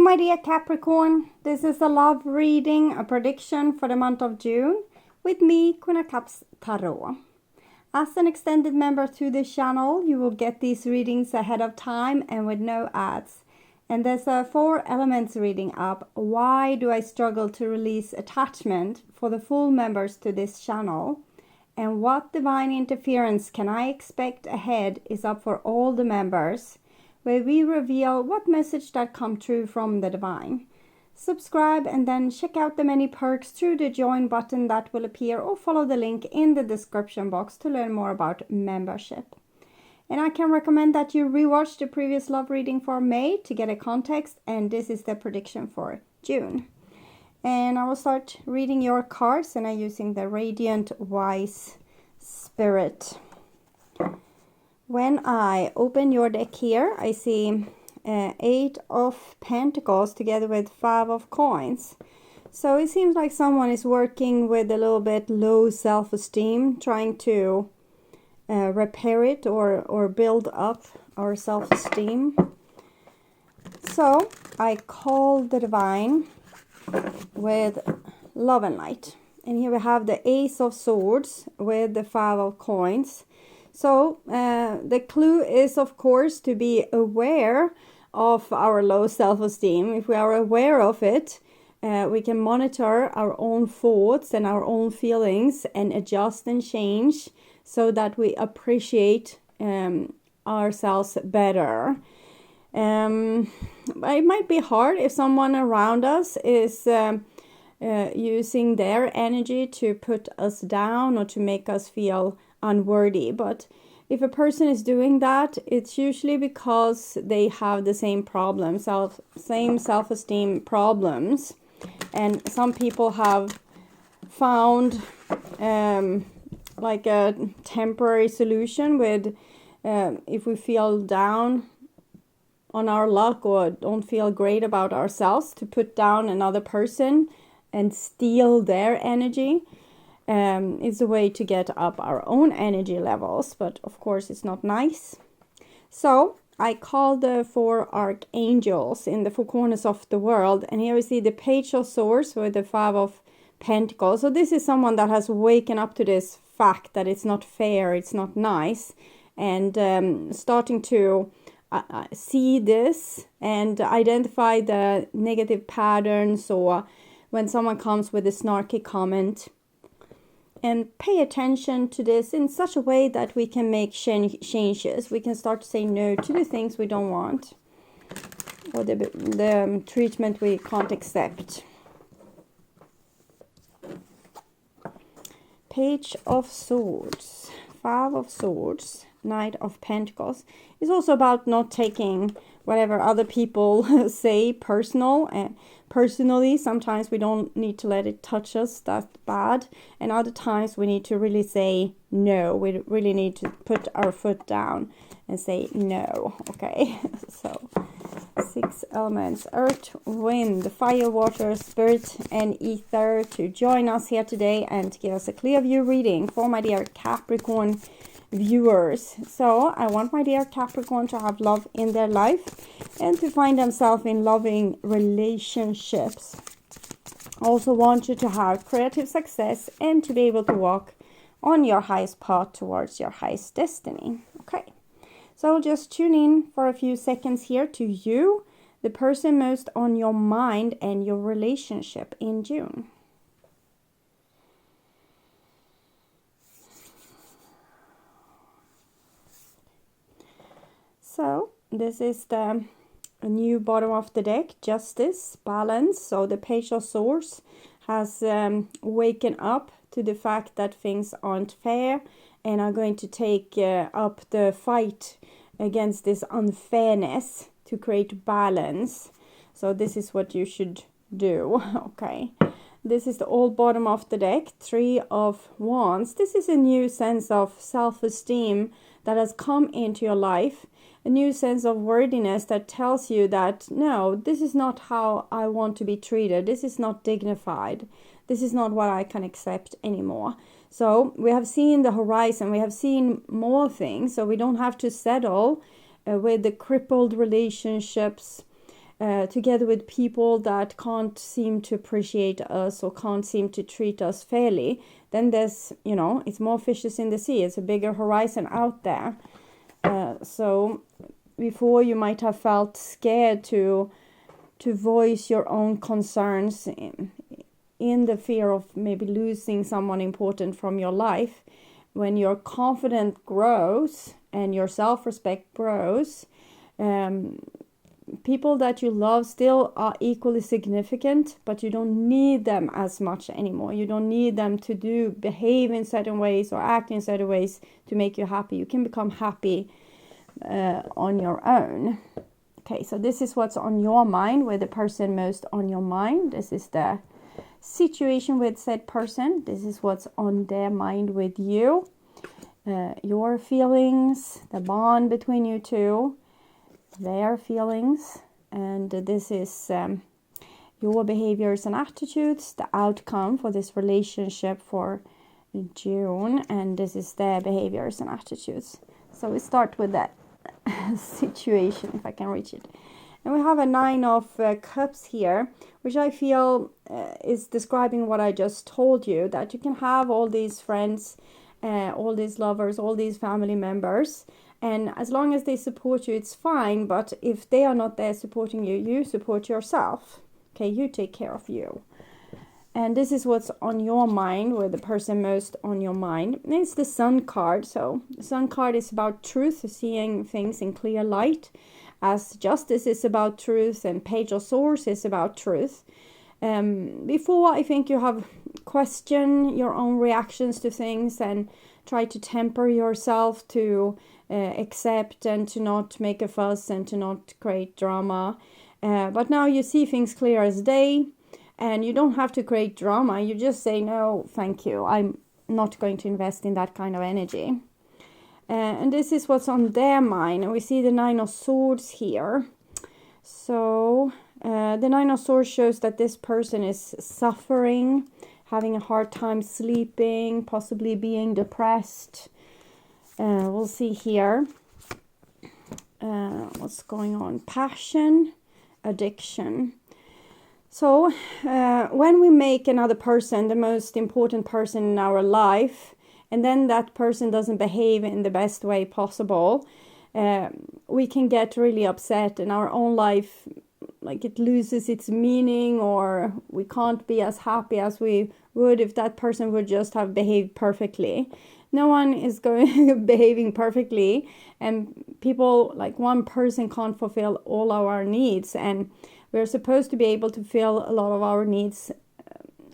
my dear Capricorn, this is a love reading, a prediction for the month of June with me, Queen of Cups Tarot. As an extended member to this channel, you will get these readings ahead of time and with no ads. And there's a 4 elements reading up. Why do I struggle to release attachment for the full members to this channel? And what divine interference can I expect ahead is up for all the members, where we reveal what message that come true from the divine. Subscribe and then check out the many perks through the join button that will appear, or follow the link in the description box to learn more about membership. And I can recommend that you rewatch the previous love reading for May to get a context, and this is the prediction for June. And I will start reading your cards, and I'm using the Radiant Wise Spirit. When I open your deck here, I see 8 of Pentacles together with 5 of Coins. So it seems like someone is working with a little bit low self-esteem, trying to repair it or build up our self-esteem. So I call the divine with love and light. And here we have the Ace of Swords with the 5 of Coins. So the clue is, of course, to be aware of our low self-esteem. If we are aware of it, we can monitor our own thoughts and our own feelings and adjust and change so that we appreciate ourselves better. It might be hard if someone around us is using their energy to put us down or to make us feel unworthy. But if a person is doing that, it's usually because they have the same problems, same self-esteem problems. And some people have found like a temporary solution with if we feel down on our luck or don't feel great about ourselves, to put down another person and steal their energy. Is a way to get up our own energy levels, but of course it's not nice. So I call the 4 archangels in the 4 corners of the world, and here we see the Page of Swords with the 5 of Pentacles. So this is someone that has waken up to this fact that it's not fair, it's not nice, and starting to see this and identify the negative patterns, or when someone comes with a snarky comment, and pay attention to this in such a way that we can make changes. We can start to say no to the things we don't want, or the treatment we can't accept. Page of Swords, 5 of Swords, Knight of Pentacles. It's also about not taking whatever other people say personally. Sometimes we don't need to let it touch us that bad, and other times we need to really say no. We really need to put our foot down and say no. Okay. So 6 elements: earth, wind, fire, water, spirit, and ether, to join us here today and to give us a clear view reading for my dear Capricorn viewers. So I want my dear Capricorn to have love in their life and to find themselves in loving relationships. I also want you to have creative success and to be able to walk on your highest path towards your highest destiny. Okay, so just tune in for a few seconds here to you, the person most on your mind, and your relationship in June. So this is the new bottom of the deck, Justice, Balance. So the Page of Swords has waken up to the fact that things aren't fair and are going to take up the fight against this unfairness to create balance. So this is what you should do. Okay. This is the old bottom of the deck, 3 of Wands. This is a new sense of self-esteem that has come into your life. A new sense of worthiness that tells you that, no, this is not how I want to be treated. This is not dignified. This is not what I can accept anymore. So we have seen the horizon. We have seen more things. So we don't have to settle with the crippled relationships together with people that can't seem to appreciate us or can't seem to treat us fairly, then there's, it's more fishes in the sea. It's a bigger horizon out there. So before you might have felt scared to voice your own concerns in the fear of maybe losing someone important from your life. When your confidence grows and your self-respect grows, people that you love still are equally significant, but you don't need them as much anymore. You don't need them to behave in certain ways or act in certain ways to make you happy. You can become happy on your own. Okay, so this is what's on your mind, with the person most on your mind. This is the situation with said person. This is what's on their mind with you. Your feelings, the bond between you two, their feelings, and this is your behaviors and attitudes, the outcome for this relationship for June, and this is their behaviors and attitudes. So we start with that situation, if I can reach it. And we have a 9 of Cups here, which I feel is describing what I just told you, that you can have all these friends, all these lovers, all these family members, and as long as they support you, it's fine. But if they are not there supporting you, you support yourself. Okay, you take care of you. And this is what's on your mind, with the person most on your mind. And it's the Sun card. So the Sun card is about truth, seeing things in clear light, as Justice is about truth and Page of Swords is about truth. Before, I think you have questioned your own reactions to things and try to temper yourself to accept and to not make a fuss and to not create drama. But now you see things clear as day. And you don't have to create drama. You just say, no, thank you. I'm not going to invest in that kind of energy. And this is what's on their mind. And we see the 9 of Swords here. So the 9 of Swords shows that this person is suffering, having a hard time sleeping, possibly being depressed. We'll see here what's going on. Passion, addiction. So when we make another person the most important person in our life, and then that person doesn't behave in the best way possible, we can get really upset, and our own life, like, it loses its meaning, or we can't be as happy as we would if that person would just have behaved perfectly. No one is behaving perfectly, and people, like, one person can't fulfill all our needs, and we're supposed to be able to fill a lot of our needs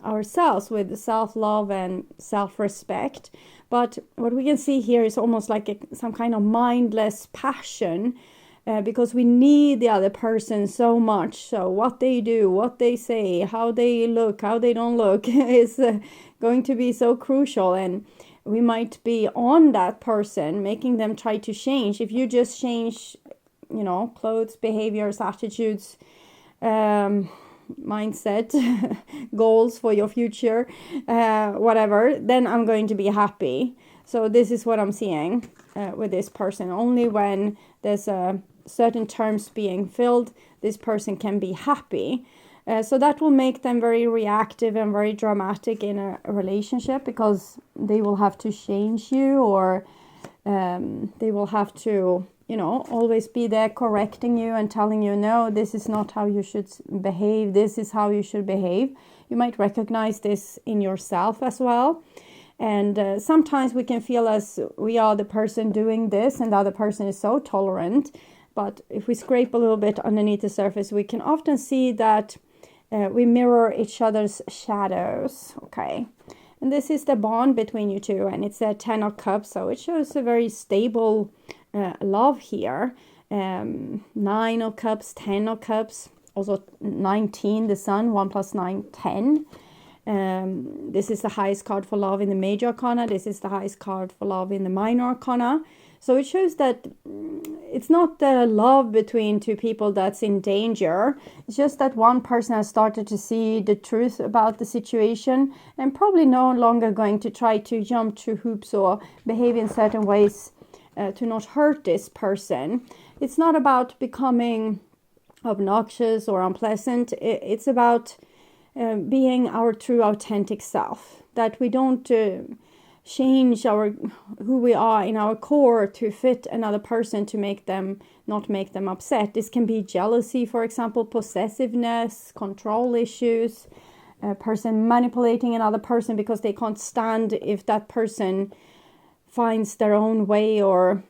ourselves with self-love and self-respect. But what we can see here is almost like some kind of mindless passion, because we need the other person so much. So what they do, what they say, how they look, how they don't look is going to be so crucial. And we might be on that person, making them try to change. If you just change, clothes, behaviors, attitudes, mindset, goals for your future, whatever, then I'm going to be happy. So this is what I'm seeing with this person. Only when there's certain terms being filled, this person can be happy. So that will make them very reactive and very dramatic in a relationship, because they will have to change you, or they will have to always be there correcting you and telling you, no, this is not how you should behave. This is how you should behave. You might recognize this in yourself as well. And sometimes we can feel as we are the person doing this and the other person is so tolerant. But if we scrape a little bit underneath the surface, we can often see that we mirror each other's shadows. Okay. And this is the bond between you two. And it's a 10 of Cups. So it shows a very stable love here. 9 of Cups, 10 of Cups, also 19, the Sun, 1 + 9, 10. This is the highest card for love in the Major Arcana. This is the highest card for love in the Minor Arcana. So it shows that it's not the love between two people that's in danger. It's just that one person has started to see the truth about the situation and probably no longer going to try to jump through hoops or behave in certain ways to not hurt this person. It's not about becoming obnoxious or unpleasant. It's about being our true authentic self, that we don't change who we are in our core to fit another person to not make them upset. This can be jealousy, for example, possessiveness, control issues, a person manipulating another person because they can't stand if that person finds their own way, or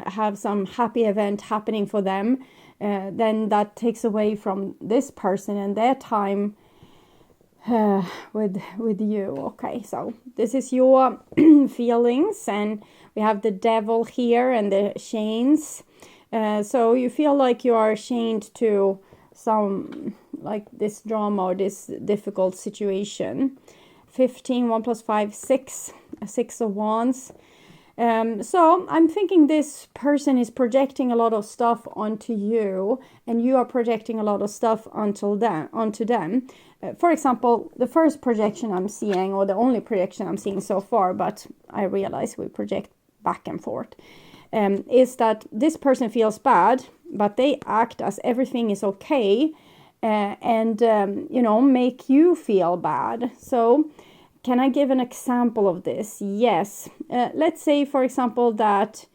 have some happy event happening for them. Then that takes away from this person and their time with you. Okay, so this is your feelings, and we have the devil here and the chains. So you feel like you are chained to some, like this drama or this difficult situation. 15, 1 plus 5, 6, 6 of wands. So I'm thinking this person is projecting a lot of stuff onto you, and you are projecting a lot of stuff onto them. For example, the first projection I'm seeing, or the only projection I'm seeing so far, but I realize we project back and forth, is that this person feels bad, but they act as everything is okay, and make you feel bad. So can I give an example of this? Yes. Let's say, for example, that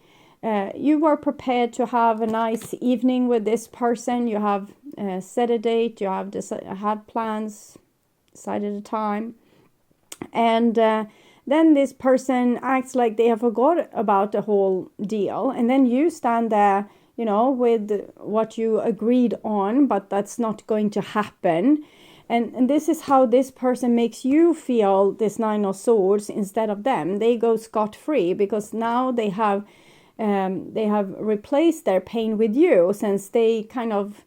you were prepared to have a nice evening with this person. You have set a date. You have had plans, decided a time. And then this person acts like they have forgot about the whole deal. And then you stand there, with what you agreed on, but that's not going to happen. And this is how this person makes you feel, this 9 of Swords, instead of them. They go scot-free because now they have replaced their pain with you, since they kind of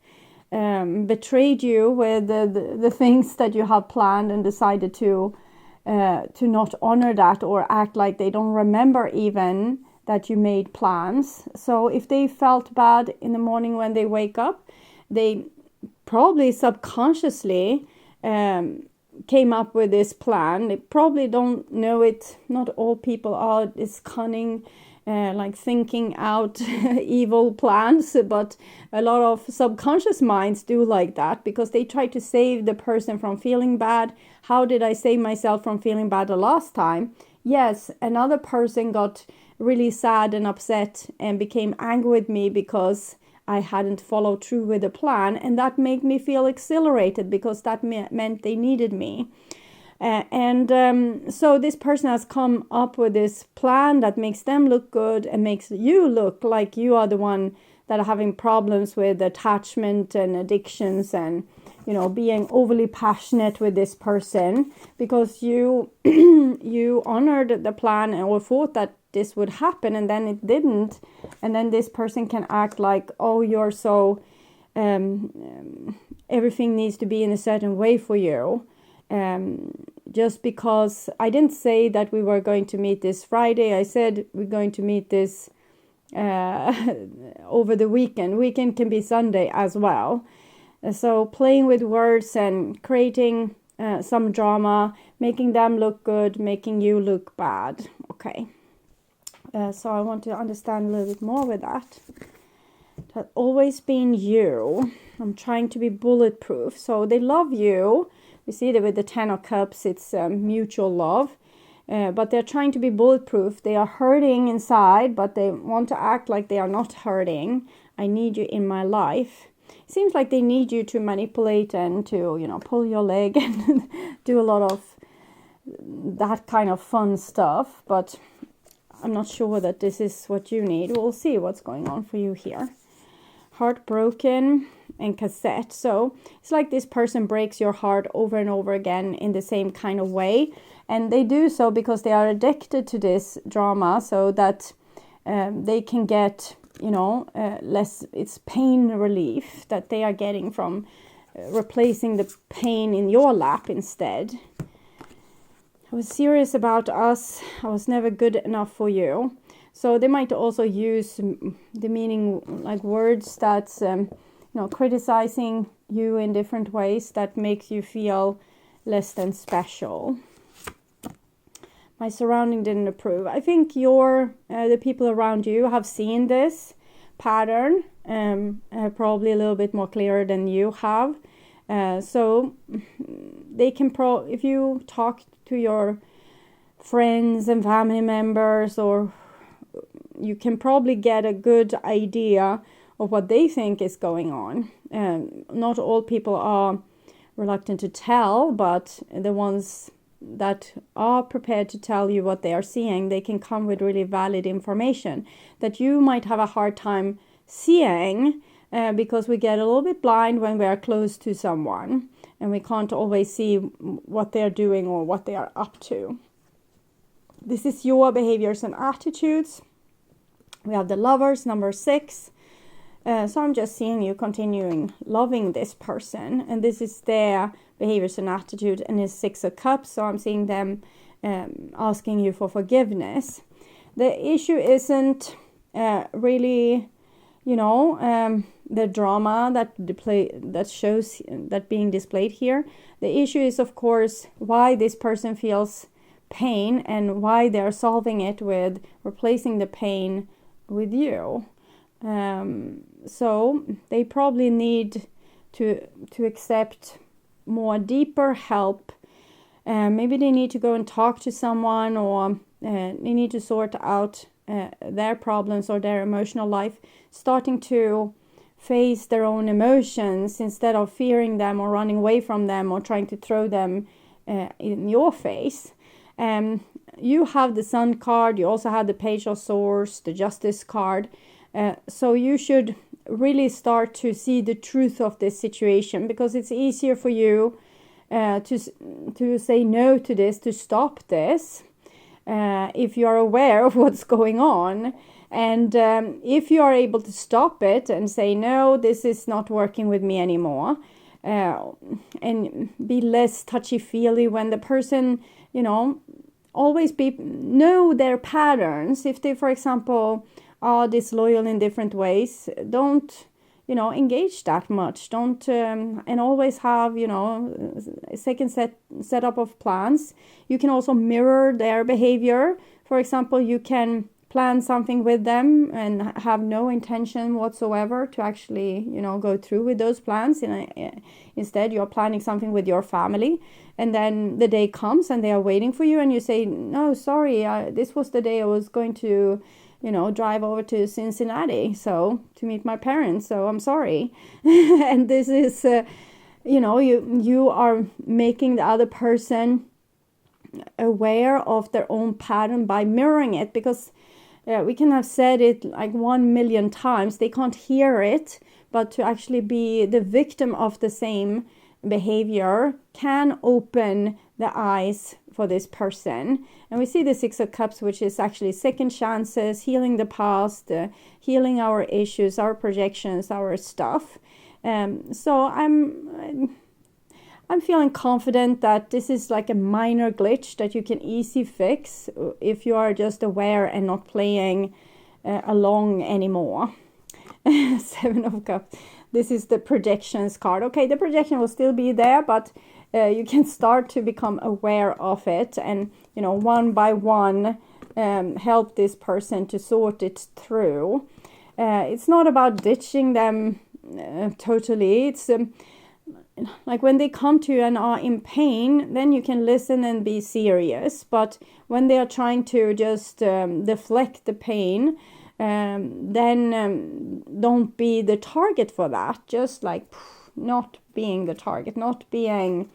betrayed you with the things that you have planned and decided to not honor that, or act like they don't remember even that you made plans. So if they felt bad in the morning when they wake up, they probably subconsciously came up with this plan. They probably don't know it. Not all people are this cunning, like thinking out evil plans, but a lot of subconscious minds do like that, because they try to save the person from feeling bad. How did I save myself from feeling bad the last time? Yes, another person got really sad and upset and became angry with me because I hadn't followed through with the plan, and that made me feel exhilarated because that meant they needed me. So this person has come up with this plan that makes them look good and makes you look like you are the one that are having problems with attachment and addictions, and being overly passionate with this person because you you honored the plan or thought that this would happen, and then it didn't. And then this person can act like, oh, you're so everything needs to be in a certain way for you, just because I didn't say that we were going to meet this Friday. I said we're going to meet this over the weekend. Weekend can be Sunday as well. So playing with words and creating some drama, making them look good, making you look bad. Okay. So I want to understand a little bit more with that. That always been you. I'm trying to be bulletproof. So they love you. We see that with the 10 of Cups, it's mutual love. But they're trying to be bulletproof. They are hurting inside, but they want to act like they are not hurting. I need you in my life. It seems like they need you to manipulate and to, pull your leg and do a lot of that kind of fun stuff. But I'm not sure that this is what you need. We'll see what's going on for you here. Heartbroken and cassette. So it's like this person breaks your heart over and over again in the same kind of way. And they do so because they are addicted to this drama, so that they can get, less, it's pain relief that they are getting from replacing the pain in your lap instead. I was serious about us. I was never good enough for you. So they might also use the meaning, like words that's, criticizing you in different ways that makes you feel less than special. My surrounding didn't approve. I think the people around you have seen this, pattern, probably a little bit more clearer than you have. So they can if you talk to your friends and family members, or you can probably get a good idea of what they think is going on. Not all people are reluctant to tell, but the ones that are prepared to tell you what they are seeing, they can come with really valid information that you might have a hard time seeing, because we get a little bit blind when we are close to someone and we can't always see what they're doing or what they are up to. This is your behaviors and attitudes. We have the Lovers, number 6. So I'm just seeing you continuing loving this person, and this is their behaviors and attitude, and it's 6 of Cups. So I'm seeing them asking you for forgiveness. The issue isn't really, the drama that shows that being displayed here. The issue is, of course, why this person feels pain and why they're solving it with replacing the pain with you. So they probably need to accept more deeper help. Maybe they need to go and talk to someone, or they need to sort out their problems or their emotional life, starting to face their own emotions instead of fearing them or running away from them or trying to throw them in your face. You have the Sun card, you also have the Page of Swords, the Justice card. So you should really start to see the truth of this situation, because it's easier for you to say no to this, to stop this, if you are aware of what's going on. And if you are able to stop it and say, no, this is not working with me anymore, and be less touchy-feely when the person, always know their patterns. If they, for example, are disloyal in different ways, don't engage that much. Don't and always have a second setup of plans. You can also mirror their behavior. For example, you can plan something with them and have no intention whatsoever to actually go through with those plans. Instead, you're planning something with your family, and then the day comes and they are waiting for you, and you say, no, sorry, this was the day I was going to drive over to Cincinnati to meet my parents, so I'm sorry. And this is you are making the other person aware of their own pattern by mirroring it, because we can have said it like 1 million times, they can't hear it, but to actually be the victim of the same behavior can open the eyes for this person. And we see the 6 of Cups, which is actually second chances, healing the past, healing our issues, our projections, our stuff. So I'm feeling confident that this is like a minor glitch that you can easily fix if you are just aware and not playing along anymore. 7 of Cups. This is the projections card. Okay, the projection will still be there, but you can start to become aware of it, and one by one help this person to sort it through. It's not about ditching them totally. It's like when they come to you and are in pain, then you can listen and be serious. But when they are trying to just deflect the pain, then don't be the target for that. Just like not being the target, not being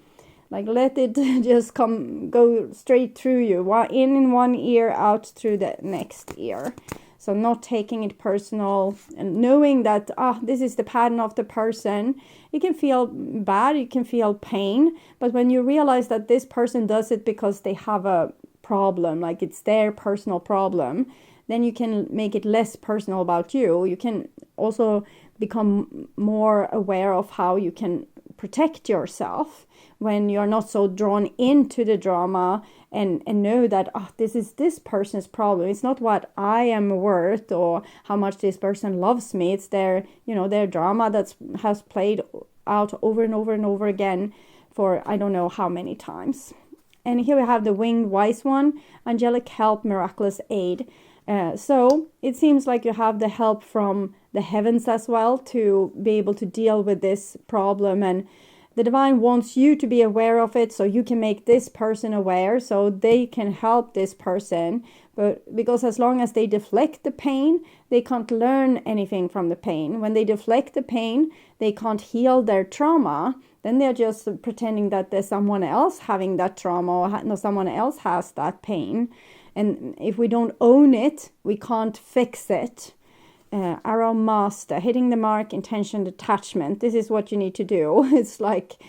like, let it just go straight through you, in one ear, out through the next ear. So not taking it personal, and knowing that this is the pattern of the person. It can feel bad, you can feel pain, but when you realize that this person does it because they have a problem, like it's their personal problem, then you can make it less personal about you. You can also become more aware of how you can protect yourself when you're not so drawn into the drama, and know that this is this person's problem. It's not what I am worth or how much this person loves me. It's their their drama that has played out over and over and over again for I don't know how many times. And here we have the Winged Wise One, angelic help, miraculous aid. So it seems like you have the help from the heavens as well to be able to deal with this problem, and the divine wants you to be aware of it so you can make this person aware so they can help this person. But because as long as they deflect the pain, they can't learn anything from the pain. When they deflect the pain, they can't heal their trauma. Then they're just pretending that there's someone else having that trauma, or someone else has that pain. And if we don't own it, we can't fix it. Arrow master, hitting the mark, intention, detachment. This is what you need to do. It's like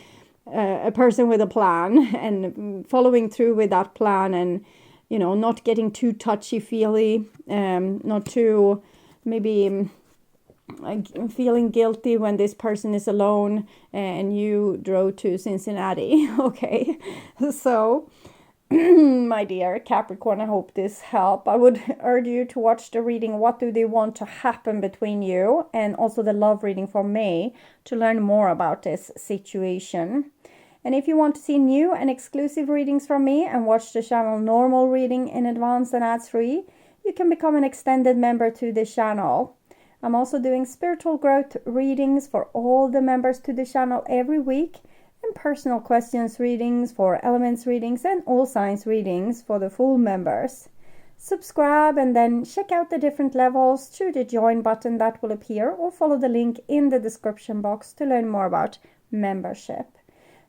a person with a plan and following through with that plan, and not getting too touchy-feely, not too maybe feeling guilty when this person is alone and you drove to Cincinnati. Okay, so my dear Capricorn, I hope this helped. I would urge you to watch the reading, what do they want to happen between you, and also the love reading for May to learn more about this situation. And if you want to see new and exclusive readings from me and watch the channel normal reading in advance and ads free, you can become an extended member to the channel. I'm also doing spiritual growth readings for all the members to the channel every week, and personal questions readings for elements readings and all signs readings for the full members. Subscribe and then check out the different levels through the join button that will appear, or follow the link in the description box to learn more about membership.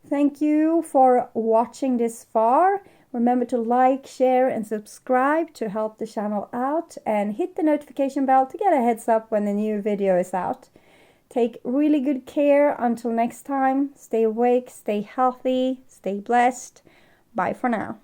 Thank you for watching this far. Remember to like, share and subscribe to help the channel out, and hit the notification bell to get a heads up when the new video is out. Take really good care. Until next time, stay awake, stay healthy, stay blessed. Bye for now.